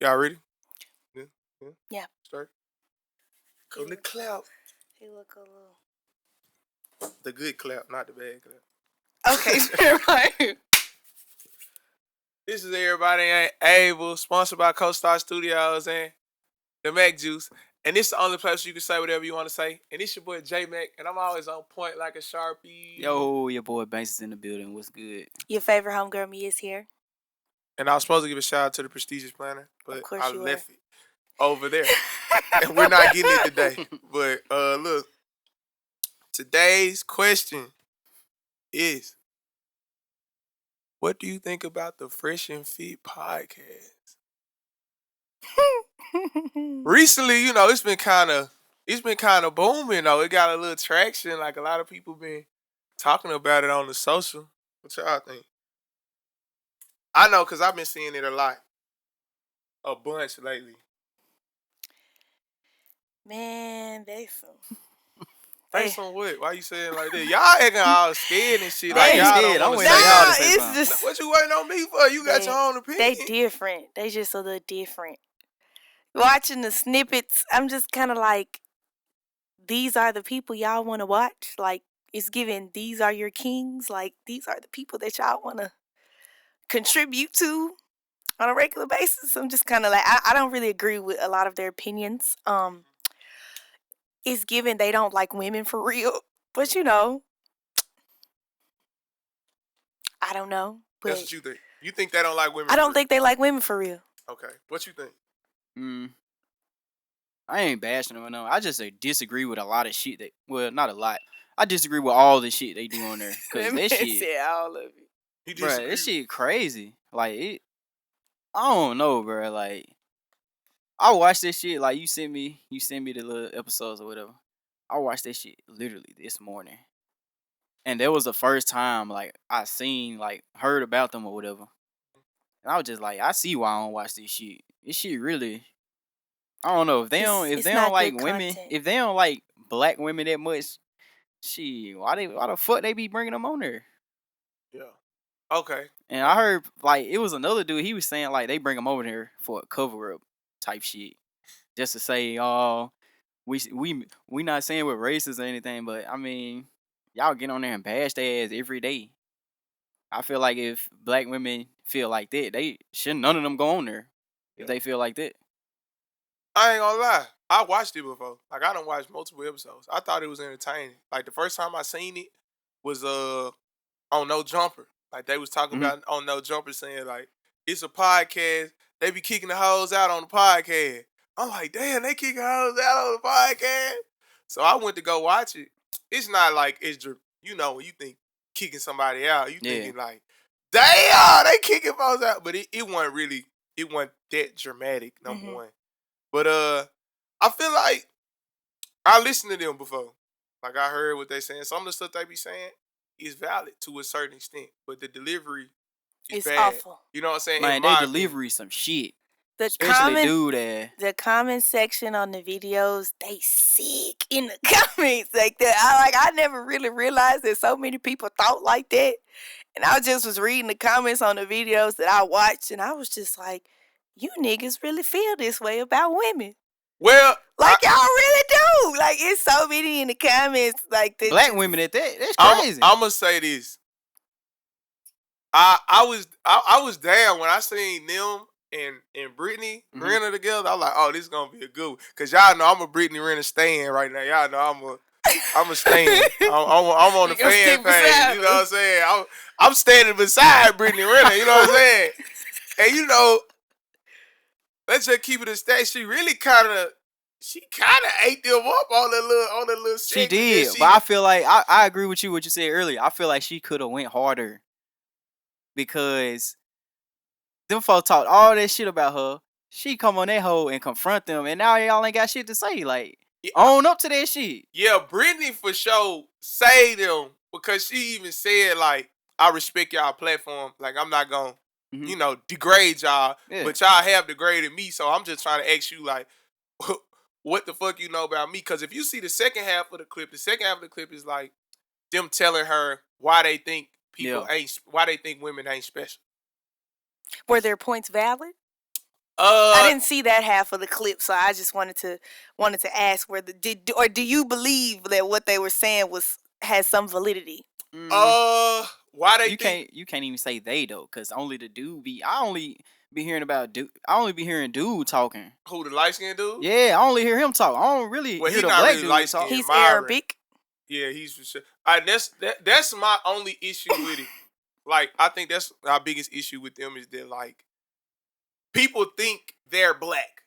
Y'all ready? Yeah. Yeah. Start. Go to clap. He look a little. The good clap, not the bad clap. Okay, right. This is Everybody Ain't Able, sponsored by Co-Star Studios and the Mac Juice. And this is the only place you can say whatever you want to say. And it's your boy J Mac, and I'm always on point like a Sharpie. Yo, your boy Banks is in the building. What's good? Your favorite homegirl me is here. And I was supposed to give a shout out to the prestigious planner, but I you left it over there. And we're not getting it today. But look, today's question is, what do you think about the Fresh and Fit podcast? Recently, it's been kind of booming though. It got a little traction. Like a lot of people been talking about it on the social. What y'all think? I know because I've been seeing it a bunch lately. Man, they some. They some what? Why you saying like that? Y'all acting all scared and shit. I ain't y'all scared. don't I'm want waiting to say on y'all y'all. to say something. Just What you waiting on me for? You got your own opinion. They different. They just a little different. Watching the snippets, I'm just kind of like, these are the people y'all want to watch. Like, it's given, these are your kings. Like, these are the people that y'all want to contribute to on a regular basis. I'm just kind of like, I don't really agree with a lot of their opinions. It's given they don't like women for real. But, I don't know. But That's what you think. You think they don't like women? I don't think they like women for real. Okay. What you think? I ain't bashing them. No, I just disagree with a lot of shit. Not a lot. I disagree with all the shit they do on there. Cause that shit, said all of it. Bruh, this shit crazy. Like I don't know, bro. Like I watched this shit. Like you sent me the little episodes or whatever. I watched that shit literally this morning, and that was the first time like I heard about them or whatever. And I was just like, I see why I don't watch this shit. This shit really. I don't know if they don't like women, if they don't like black women that much, shit, why the fuck they be bringing them on there? Yeah. Okay. And I heard like it was another dude. He was saying like they bring them over there for a cover up type shit, just to say, oh, we not saying we're racist or anything, but I mean, y'all get on there and bash their ass every day. I feel like if black women feel like that, they shouldn't none of them go on there if they feel like that. I ain't gonna lie. I watched it before. Like I done watched multiple episodes. I thought it was entertaining. Like the first time I seen it was on No Jumper. Like they was talking about on No Jumper saying like it's a podcast. They be kicking the hoes out on the podcast. I'm like, damn, they kicking hoes out on the podcast. So I went to go watch it. It's not like it's when you think kicking somebody out, you thinking like, damn, they kicking folks out. But it wasn't that dramatic, number one. But I feel like I listened to them before. Like I heard what they saying. Some of the stuff they be saying is valid to a certain extent, but the delivery is bad. Awful. You know what I'm saying? Man, they delivery some shit. The comment section on the videos, they sick in the comments like that. I never really realized that so many people thought like that. And I just was reading the comments on the videos that I watched, and I was just like, you niggas really feel this way about women. Well, y'all really do. Like, it's so many in the comments. Like, black women at that. That's crazy. I'm gonna say this. I was down when I seen them and Brittany Renner together. I was like, oh, this is gonna be a good one. Cause y'all know I'm a Brittany Renner stan right now. Y'all know I'm a stan. I'm on the fan page. You know what I'm saying? I'm standing beside Brittany Renner. You know what I'm saying? And let's just keep it a stat. She kind of ate them up on the little. She did, but I feel like I agree with you what you said earlier. I feel like she could have went harder because them folks talked all that shit about her. She come on that hoe and confront them, and now y'all ain't got shit to say. Like, own up to that shit. Yeah, Brittany for sure say them because she even said like, I respect y'all platform. Like I'm not gonna, degrade y'all, but y'all have degraded me. So I'm just trying to ask you like, what the fuck you know about me? Because if you see the second half of the clip is like them telling her why they think why they think women ain't special. Were their points valid? I didn't see that half of the clip, so I just wanted to ask whether do you believe that what they were saying has some validity? Why they You think can't even say they though, cause only the dude be. I only be hearing dude talking. who the light skinned dude? Yeah, I only hear him talk. I don't really Well, hear he the not black really dude light talk. skinned. He's Myron. Arabic. Yeah, he's for sure. That's my only issue with it. Like, I think that's our biggest issue with them is that like people think they're black.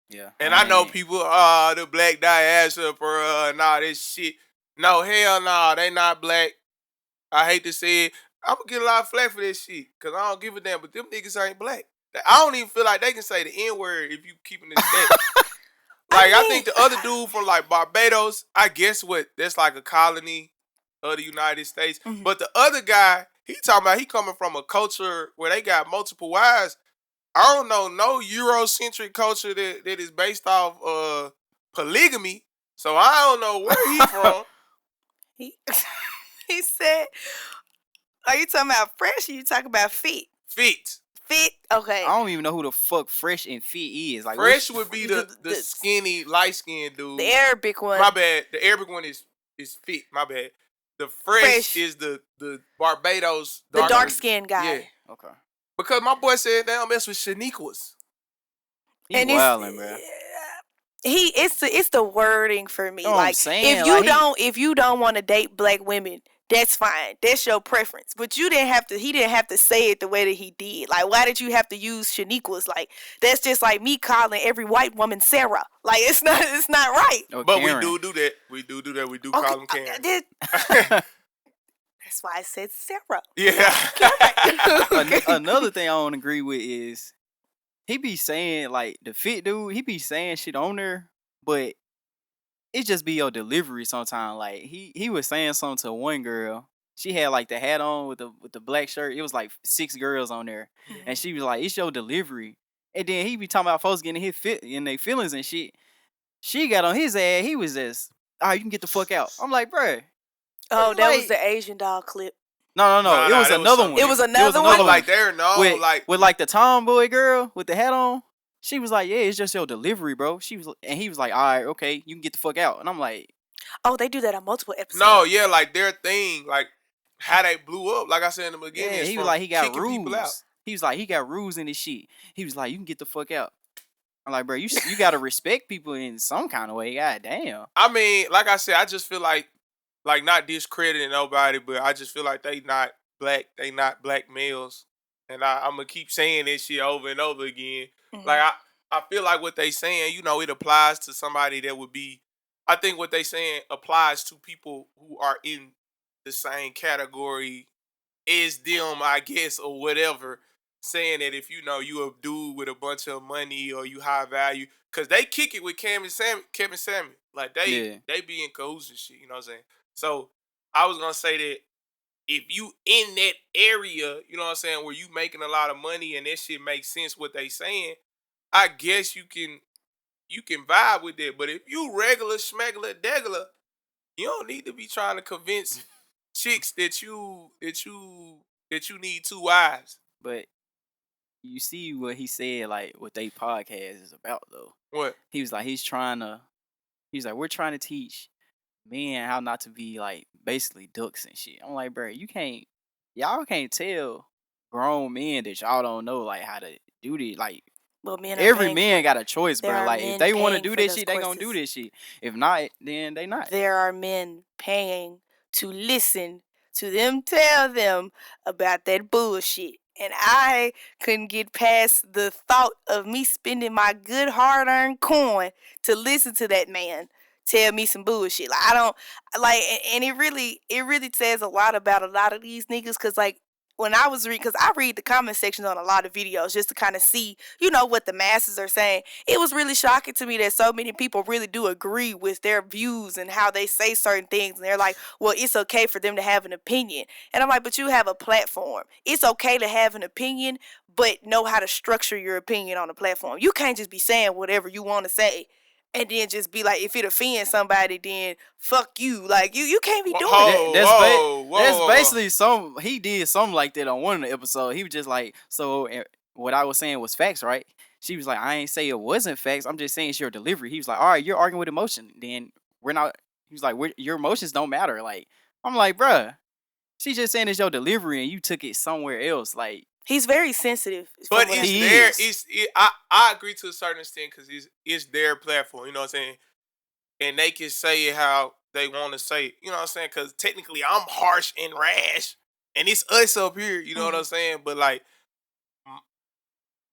Yeah, And I know people, the black diaspora, nah, this shit. No, hell nah, they not black. I hate to say it. I'm gonna get a lot of flack for this shit, cause I don't give a damn. But them niggas ain't black. I don't even feel like they can say the N word if you keeping it static. Like, I think the other dude from like Barbados, I guess that's like a colony of the United States. Mhm. But the other guy, he talking about he coming from a culture where they got multiple wives. I don't know no Eurocentric culture that is based off polygamy. So I don't know where he from. He said, "Are you talking about fresh? Or you talking about fit? Fit. Fit? Okay. I don't even know who the fuck Fresh and Fit is. Like Fresh would be the skinny, light-skinned dude. The Arabic one. My bad. The Arabic one is Fit. My bad. The fresh is the Barbados. The dark-skinned guy. Yeah. Okay. Because my boy said they don't mess with Shaniquas. He And wildin', bro. It's the wording for me. Know what I'm saying? If you don't want to date black women, that's fine. That's your preference. But he didn't have to say it the way that he did. Like, why did you have to use Shaniquas? Like, that's just like me calling every white woman Sarah. Like, it's not right. Or but Karen. we do that. We do that. We do call them Karen. That's why I said Sarah. Yeah. Another thing I don't agree with is he be saying, like, the fit dude, he be saying shit on there, but it just be your delivery sometimes. Like, he was saying something to one girl. She had like the hat on with the black shirt. It was like 6 girls on there. Mhm. And she was like, it's your delivery. And then he be talking about folks getting in their feelings and shit. She got on his ass. He was just, all right, you can get the fuck out. I'm like, bruh. Oh, that was the Asian doll clip. No. It was another one. It was another one? Like, they're known, with like the tomboy girl with the hat on. She was like, yeah, it's just your delivery, bro. He was like, all right, okay, you can get the fuck out. And I'm like, oh, they do that on multiple episodes. No, yeah, like their thing, like how they blew up. Like I said in the beginning, yeah, he was like, he got rules. He was like, he got rules in his shit. He was like, you can get the fuck out. I'm like, bro, you gotta respect people in some kind of way. God damn. I mean, like I said, I just feel like not discrediting nobody, but I just feel like they not black. They not black males, and I'm gonna keep saying this shit over and over again. Mhm. Like I feel like what they saying, it applies to somebody that would be. I think what they saying applies to people who are in the same category as them, I guess, or whatever. Saying that if you a dude with a bunch of money or you high value, cause they kick it with Kevin Samuel. Like they be in cahoots and shit. You know what I'm saying? So I was gonna say that if you in that area, you know what I'm saying, where you making a lot of money and that shit makes sense what they saying, I guess you can vibe with it. But if you regular schmegular degular, you don't need to be trying to convince chicks that you need 2 wives. But you see what he said, like what they podcast is about though. What? He was like, we're trying to teach men how not to be like basically ducks and shit. I'm like, bro, y'all can't tell grown men that y'all don't know like how to do this. Like, well, every man got a choice, bro. Like, if they want to do this shit, they courses. gonna do this shit. If not, then they not. There are men paying to listen to them tell them about that bullshit. And I couldn't get past the thought of me spending my good hard-earned coin to listen to that man tell me some bullshit. Like, I don't like, and it really says a lot about a lot of these niggas, because like when I was because I read the comment sections on a lot of videos just to kind of see, what the masses are saying. It was really shocking to me that so many people really do agree with their views and how they say certain things. And they're like, well, it's okay for them to have an opinion. And I'm like, but you have a platform. It's okay to have an opinion, but know how to structure your opinion on the platform. You can't just be saying whatever you want to say and then just be like, if it offends somebody, then fuck you. Like, you can't be doing that. That's basically he did something like that on one of the episodes. He was just like, so what I was saying was facts, right? She was like, I ain't say it wasn't facts. I'm just saying it's your delivery. He was like, all right, you're arguing with emotion. Then we're not. He was like, your emotions don't matter. Like, I'm like, bruh, she's just saying it's your delivery and you took it somewhere else. Like, He's very sensitive But from what I it's he their is. I agree to a certain extent because it's their platform. You know what I'm saying? And they can say it how they want to say it. You know what I'm saying? Because technically I'm harsh and rash, and it's us up here. You know what I'm saying? But like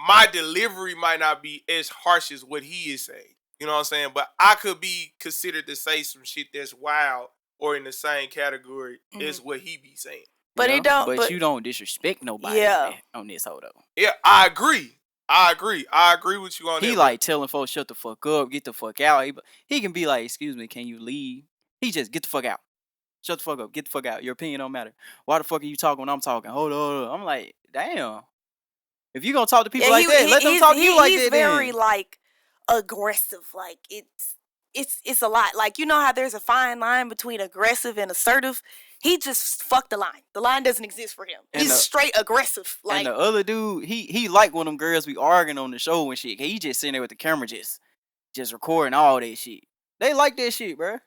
my delivery might not be as harsh as what he is saying. You know what I'm saying? But I could be considered to say some shit that's wild or in the same category as what he be saying. But Yeah, it don't. but But you don't disrespect nobody yeah, on this hoe though. Yeah, I agree. I agree with you on He that. But like telling folks shut the fuck up, get the fuck out. He can be like, excuse me, can you leave? He just get the fuck out. Shut the fuck up. Get the fuck out. Your opinion don't matter. Why the fuck are you talking when I'm talking? Hold on. I'm like, damn. If you gonna talk to people yeah. like that, let them talk to you like He's that very then. like aggressive. Like it's a lot. Like you know how there's a fine line between aggressive and assertive. He just fucked the line. The line doesn't exist for him. And He's the straight aggressive. and Like the other dude, he like when them girls be arguing on the show and shit. He just sitting there with the camera just recording all that shit. They like that shit, bruh.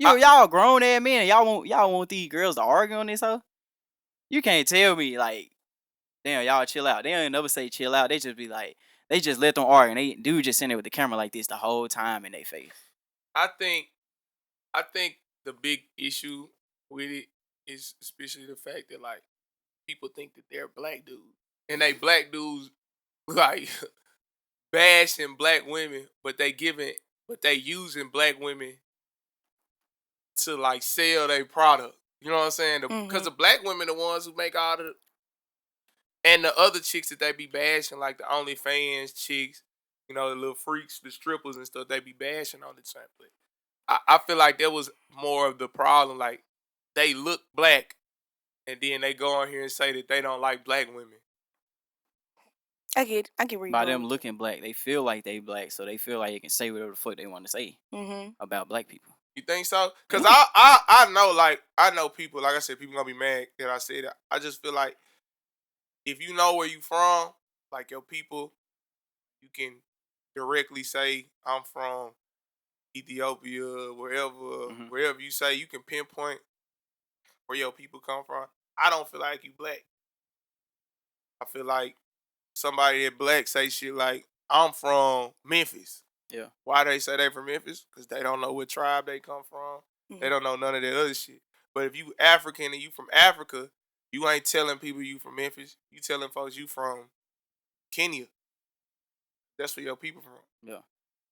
I, Y'all grown ass men and y'all want these girls to argue on this hoe? You can't tell me like, damn, y'all chill out. They don't never say chill out. They just be like, they just let them argue. And they dude just sitting there with the camera like this the whole time in their face. I think I think the big issue with it is especially the fact that like people think that they're black dudes and they black dudes like bashing black women, but they using black women to like sell their product. You know what I'm saying? Because the black women the ones who make all the and the other chicks that they be bashing, like the OnlyFans chicks, you know, the little freaks, the strippers and stuff, they be bashing on the same. But I feel like that was more of the problem. Like they look black, and then they go on here and say that they don't like black women. I get where you're By going them with looking black, they feel like they black, so they feel like they can say whatever the fuck they want to say it. about black people. You think so? Cause Yeah. I know like I know people, like I said, people gonna be mad that I said that. I just feel like if you know where you from, like your people, you can directly say I'm from Ethiopia, Mhm. wherever you say, you can pinpoint where your people come from. I don't feel like you black. I feel like somebody that black say shit like I'm from Memphis. Yeah. Why they say they from Memphis? Because they don't know what tribe they come from. They don't know none of that other shit. But if you African and you from Africa, you ain't telling people you from Memphis. You telling folks you from Kenya. That's where your people from. Yeah.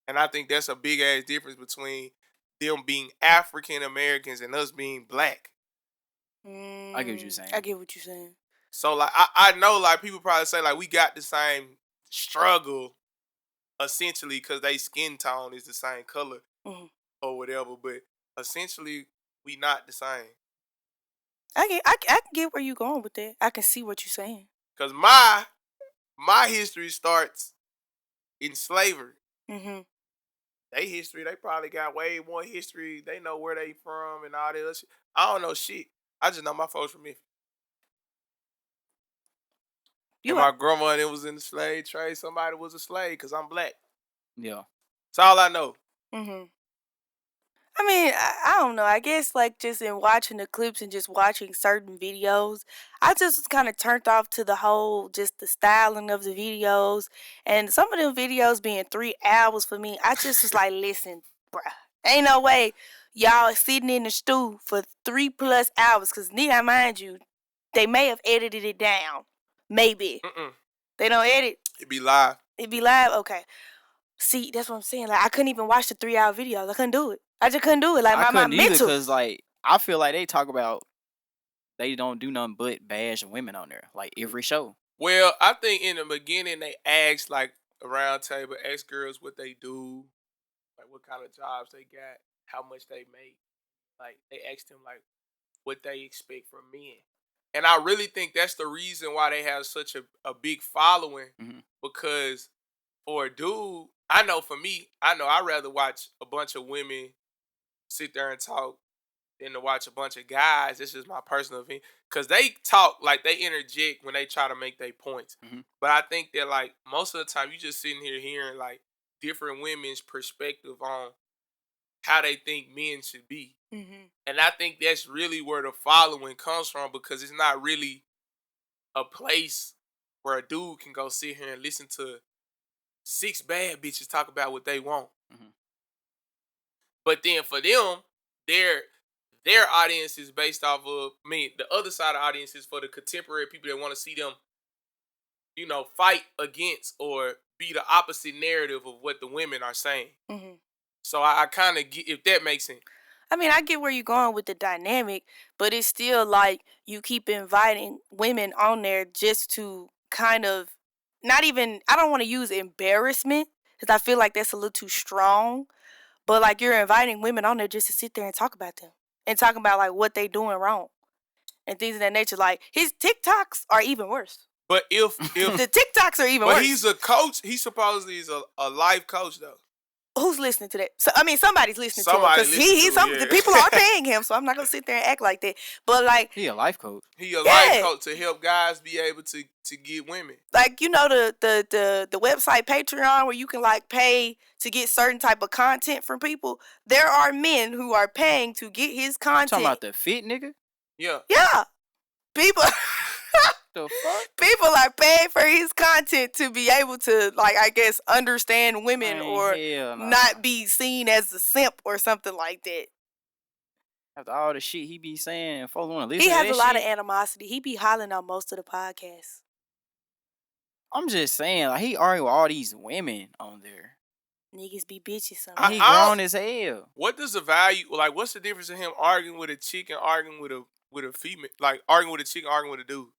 And I think that's a big ass difference between them being African Americans and us being black. I get what you're saying. I get what you're saying. So like I know like people probably say like we got the same struggle essentially because they skin tone is the same color or whatever, but essentially we not the same. I can get where you're going with that. I can see what you're saying. Cause my history starts in slavery. Mm-hmm. They history, they probably got way more history. They know where they from and all that other shit. I don't know shit. I just know my folks from Memphis. And You are. my grandmother was in the slave trade. Somebody was a slave because I'm black. Yeah. That's all I know. Mm-hmm. I mean, I don't know. I guess like just in watching the clips and just watching certain videos, I just was kind of turned off to the whole just the styling of the videos and some of them videos being 3 hours for me. I just was like, listen, bruh, ain't no way y'all sitting in the stew for 3+ hours. Cause need I mind you, they may have edited it down, maybe Mm-mm. they don't edit. It be live. It be live, okay. See, that's what I'm saying. Like I couldn't even watch the 3 hour videos. I couldn't do it. I just couldn't do it. Like I my couldn't either mental. because like I feel like they talk about they don't do nothing but bash women on there like every show. Well, I think in the beginning they asked like a round table, ask girls what they do, like what kind of jobs they got, how much they make. Like they asked them like what they expect from men. And I really think that's the reason why they have such a big following Mhm. because for a dude, I know for me, I know I'd rather watch a bunch of women sit there and talk than to watch a bunch of guys. This is my personal opinion. Because they talk, like, they interject when they try to make their points. Mhm. But I think that, like, most of the time, you just sitting here hearing, like, different women's perspective on how they think men should be. Mm-hmm. And I think that's really where the following comes from, because it's not really a place where a dude can go sit here and listen to 6 bad bitches talk about what they want. Mhm. But then for them, their audience is based off of, I mean, the other side of the audience is for the contemporary people that want to see them, fight against or be the opposite narrative of what the women are saying. Mm-hmm. So I kind of get, if that makes sense. I mean, I get where you're going with the dynamic, but it's still like you keep inviting women on there just to kind of not even, I don't want to use embarrassment because I feel like that's a little too strong, but like you're inviting women on there just to sit there and talk about them and talk about like what they doing wrong and things of that nature. Like his TikToks are even worse. But if The TikToks are even but worse. he's a coach, he supposedly is a life coach though. Who's listening to that? So I mean, somebody's listening Somebody to him because listen to him, the yeah. people are paying him. So I'm not gonna sit there and act like that. But like, He a life coach. He a Yeah. life coach to help guys be able to get women. like the website Patreon where you can like pay to get certain type of content from people. There are men who are paying to get his content. Talking about the fit nigga? Yeah. Yeah, people. The fuck? People are paying for his content to be able to, like, I guess, understand women Man, or hell nah. not be seen as a simp or something like that. After all the shit he be saying, folks want to listen He to has that a lot shit. of animosity. He be hollering on most of the podcasts. I'm just saying, like, he arguing with all these women on there. Niggas be bitches And sometimes. he grown as hell. What does the value, like, what's the difference in him arguing with a chick and arguing with a female, like arguing with a chick and arguing with a dude?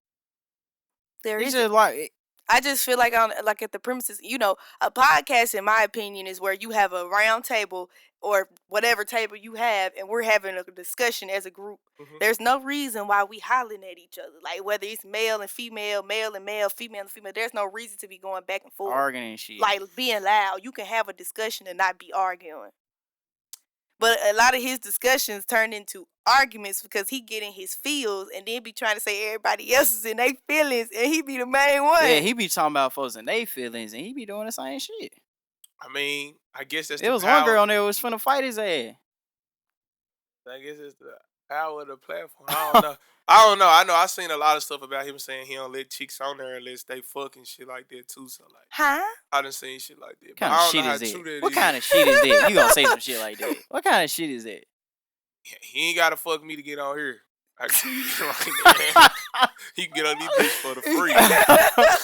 There It's is. just like, I just feel like at the premises, a podcast, in my opinion, is where you have a round table or whatever table you have, and we're having a discussion as a group. Mhm. There's no reason why we hollering at each other, like whether it's male and female, male and male, female and female. There's no reason to be going back and forth, arguing and shit. like being loud. You can have a discussion and not be arguing. But a lot of his discussions turn into arguments because he get in his feels and then be trying to say everybody else is in their feelings and he be the main one. Yeah, he be talking about folks and they feelings, and he be doing the same shit. I mean, I guess that's There the was power. one girl on there who was finna fight his ass. I guess it's the power of the platform. I don't know. I know I seen a lot of stuff about him saying he don't let chicks on there unless they fucking shit like that too. So like, Huh? I done seen shit like that. What But kind I of don't shit know how is true that? that What is. kind of shit is that? You gonna say some shit like that? What kind of shit is that? He ain't gotta fuck me to get on here. I can tell you right now. He can get on these bitches for the free. I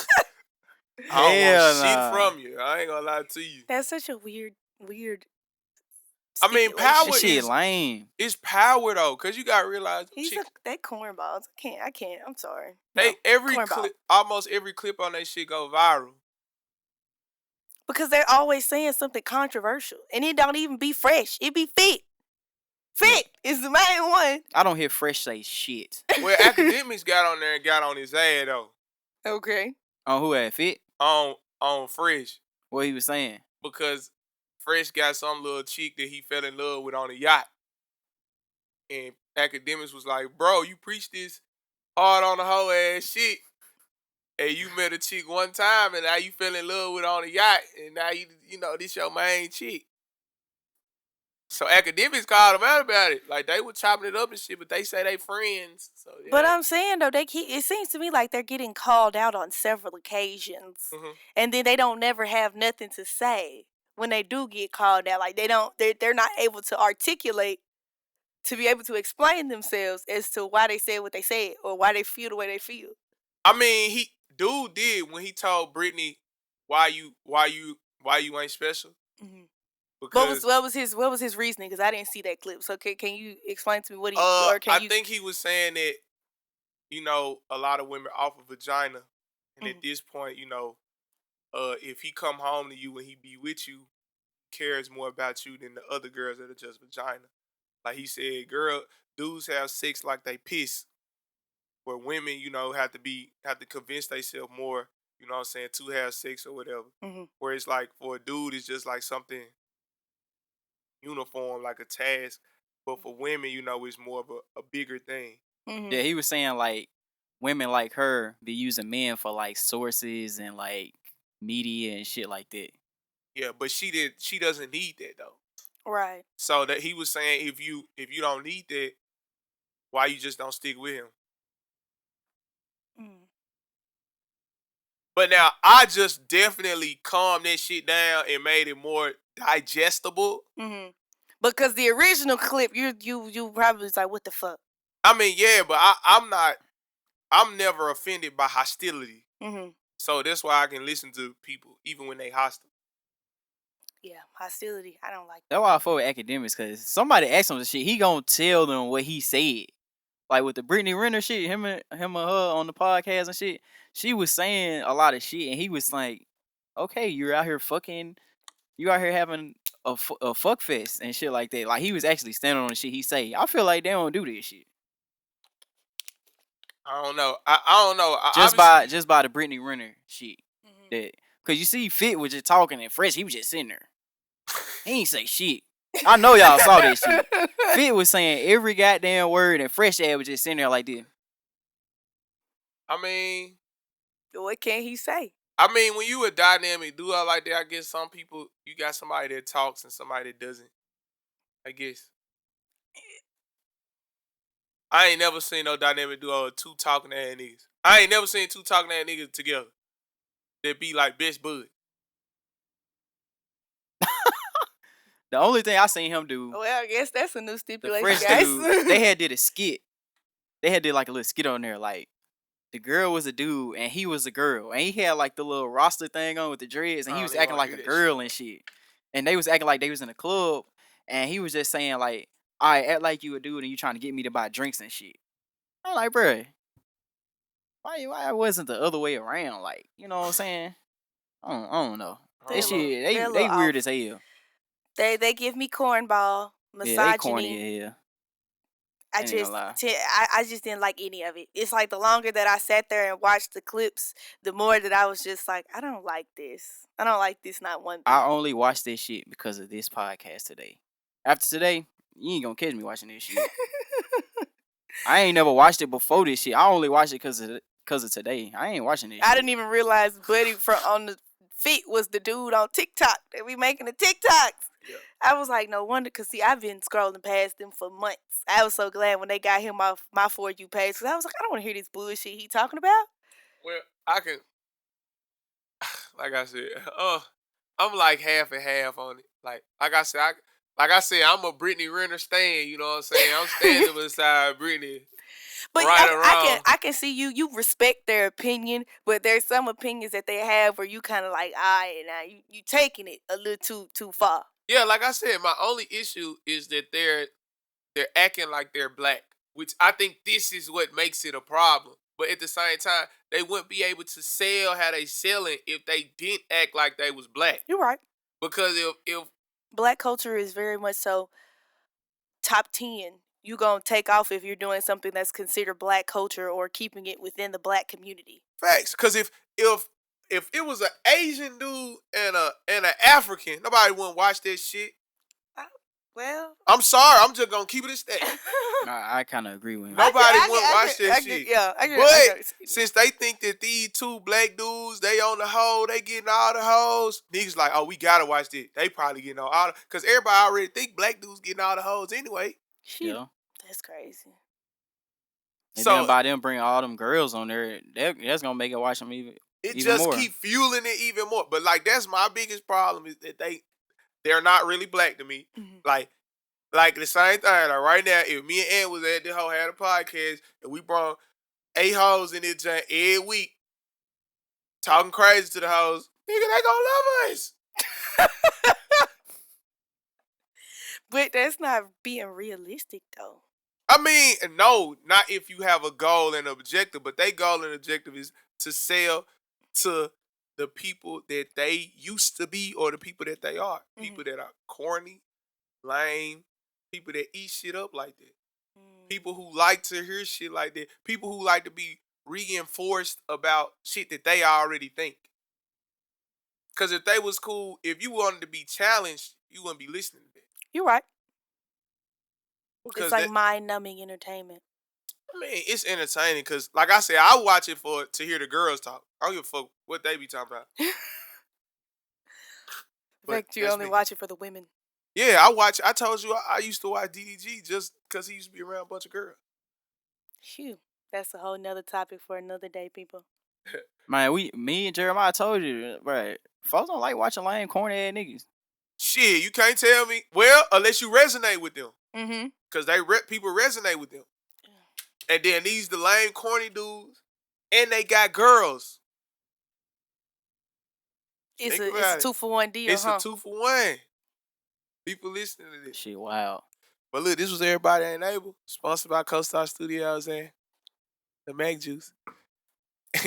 don't Hell want nah. shit from you. I ain't gonna lie to you. That's such a weird. I mean, stipulation. power That shit is lame. it's power though, cause you gotta realize them He's chicks, they cornballs. I can't. I'm sorry. they No, cornball. almost every clip on that shit go viral. Because they're always saying something controversial, and it don't even be fresh. It be fit. Fit is the main one. I don't hear Fresh say shit. Well, academics got on there and got on his ass though. Okay. On who had fit? On Fresh. What he was saying. Because Fresh got some little chick that he fell in love with on a yacht. And academics was like, bro, you preach this hard on the whole ass shit. And you met a chick one time and now you fell in love with her on a yacht. And now this your main chick. So academics called him out about it. Like they were chopping it up and shit, but they say they friends. So yeah. But I'm saying though, it seems to me like they're getting called out on several occasions, and then they don't never have nothing to say when they do get called out. Like they're not able to articulate to be able to explain themselves as to why they said what they said or why they feel the way they feel. I mean, dude did when he told Brittany why you ain't special. Mm-hmm. Because what was his reasoning? Because I didn't see that clip. So can you explain to me what he I think he was saying that a lot of women offer vagina, and at this point, if he come home to you and he be with you, cares more about you than the other girls that are just vagina. Like he said, dudes have sex like they piss, where women, have to convince themselves more, you know what I'm saying, to have sex or whatever. Mm-hmm. Where it's like for a dude, it's just like something uniform, like a task. but for women, it's more of a bigger thing. Yeah, he was saying like women like her be using men for like sources and like media and shit like that. Yeah, but she doesn't need that though. Right. So that he was saying if you don't need that, why you just don't stick with him? Mm. But now I just definitely calmed that shit down and made it more digestible. Mhm. Because the original clip, you probably was like, what the fuck? I mean, yeah, but I'm never offended by hostility. Mhm. So that's why I can listen to people even when they hostile. Yeah, hostility. I don't like That's that. why I fuck with academics, cause somebody asked him the shit, he gonna tell them what he said. Like with the Brittany Renner shit, him and her on the podcast and shit, she was saying a lot of shit, and he was like, "Okay, you're out here fucking, you out here having a fuck fest and shit like that." Like he was actually standing on the shit he say. I feel like they don't do this shit I don't know. I don't know. Obviously, just by the Brittany Renner shit. Mhm. That cause you see, Fit was just talking and Fresh, he was just sitting there. He ain't say shit. I know y'all saw that shit. Fit was saying every goddamn word, and Fresh Ad was just sitting there like this. I mean, What can he say? when you a dynamic duo like that, I guess some people you got somebody that talks and somebody that doesn't. I guess I ain't never seen no dynamic duo of two talking ass niggas. I ain't never seen two talking ass niggas together that be like best bud. The only thing I seen him do, Well, I guess that's a new the stipulation, Fresh guys. dude, they had did a skit. They had did like a little skit on there, like the girl was a dude and he was a girl, and he had like the little roster thing on with the dreads, and I he don't was even acting want to like a hear that shit. girl and shit. And they was acting like they was in a club, and he was just saying like, "I act like you a dude, and you trying to get me to buy drinks and shit." I'm like, bruh, why wasn't the other way around? Like, you know what I'm saying? I don't know. I They're That a don't know. little, shit, they're a they little weird off. as hell. They give me cornball, Yeah, they corny misogyny. as hell. I Ain't gonna just, lie. I just didn't like any of it. It's like the longer that I sat there and watched the clips, the more that I was just like, I don't like this. I don't like this not one bit. I only watched this shit because of this podcast today. After today, you ain't gonna catch me watching this shit. I ain't never watched it before this shit. I only watched it cause of today. I ain't watching this I shit. didn't even realize Buddy from on the feet was the dude on TikTok that we making the TikToks. Yeah. I was like, no wonder, cause see, I've been scrolling past them for months. I was so glad when they got him off my For You page, cause I was like, I don't want to hear this bullshit he talking about. Well, I can, like I said, I'm like half and half on it. Like I said, I'm a Brittany Renner stan. You know what I'm saying? I'm standing beside Brittany, But right around. I can see you respect their opinion, but there's some opinions that they have where you kind of like, now you taking it a little too far. Yeah, like I said, my only issue is that they're acting like they're black, which I think this is what makes it a problem. But at the same time, they wouldn't be able to sell how they selling if they didn't act like they was black. You're right. Because if Black culture is very much so top 10. You gonna take off if you're doing something that's considered black culture or keeping it within the black community. facts, because if it was an Asian dude and an African, nobody wouldn't watch that shit. Well, I'm sorry, I'm just gonna keep it a stack. I kind of agree with him. Nobody wouldn't watch that shit. Yeah, I get But it. since they think that these two black dudes, they on the hoe, they getting all the hoes, niggas like, oh, we gotta watch this. They probably getting all the, because everybody already think black dudes getting all the hoes anyway. Shit, Yeah. that's crazy. And So then by them bringing all them girls on there, that's gonna make it watch them it even just more. keep fueling it even more. But like that's my biggest problem is that they're not really black to me. Mhm. Like the same thing. Like right now, if me and Ant was at the hoe had a podcast and we brought 8 hoes in it every week talking crazy to the hoes, nigga, they gonna love us. But that's not being realistic though. I mean, no, not if you have a goal and objective, but their goal and objective is to sell to the people that they used to be or the people that they are. People that are corny, lame, people that eat shit up like that. People who like to hear shit like that. People who like to be reinforced about shit that they already think. Because if they was cool, if you wanted to be challenged, you wouldn't be listening to that. You're right. It's Because like mind-numbing entertainment. I mean, it's entertaining because, like I said, I watch it to hear the girls talk. I don't give a fuck what they be talking about. The But fact you that's only me. watch it for the women. Yeah, I told you I used to watch DDG just because he used to be around a bunch of girls. Phew. That's a whole nother topic for another day, people. Man, me and Jeremiah told you, right? Folks don't like watching lame, corny ass niggas. Shit, you can't tell me. Well, unless you resonate with them. Mm-hmm. Because people resonate with them. And then these the lame, corny dudes. And they got girls. It's Think a about it. 2-for-1 deal, It's a 2-for-1. People listening to this. Shit, wow. But look, this was Everybody Ain't Able. Sponsored by CoStar Studios and the Mac Juice.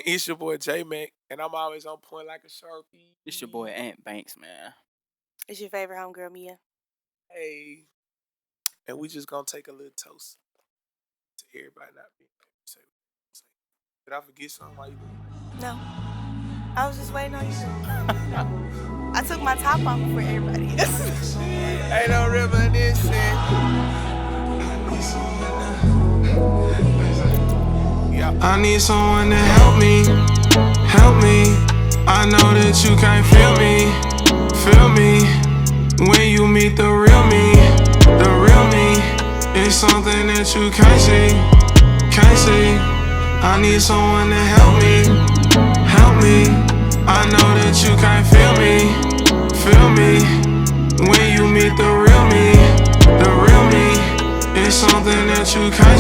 It's your boy J Mac. And I'm always on point like a Sharpie. It's your boy Ant Banks, man. It's your favorite homegirl, Mia. Hey. And we just gonna take a little toast to everybody not being able to say what they say. Did I forget something while you doing No. I was just waiting on you. I took my top off for everybody else. Ain't no reminiscing. I need someone to help me. I know that you can't feel me. When you meet the real me, it's something that you can't see. I need someone to help me. I know that you can't feel me. When you meet the real me, it's something that you can't see.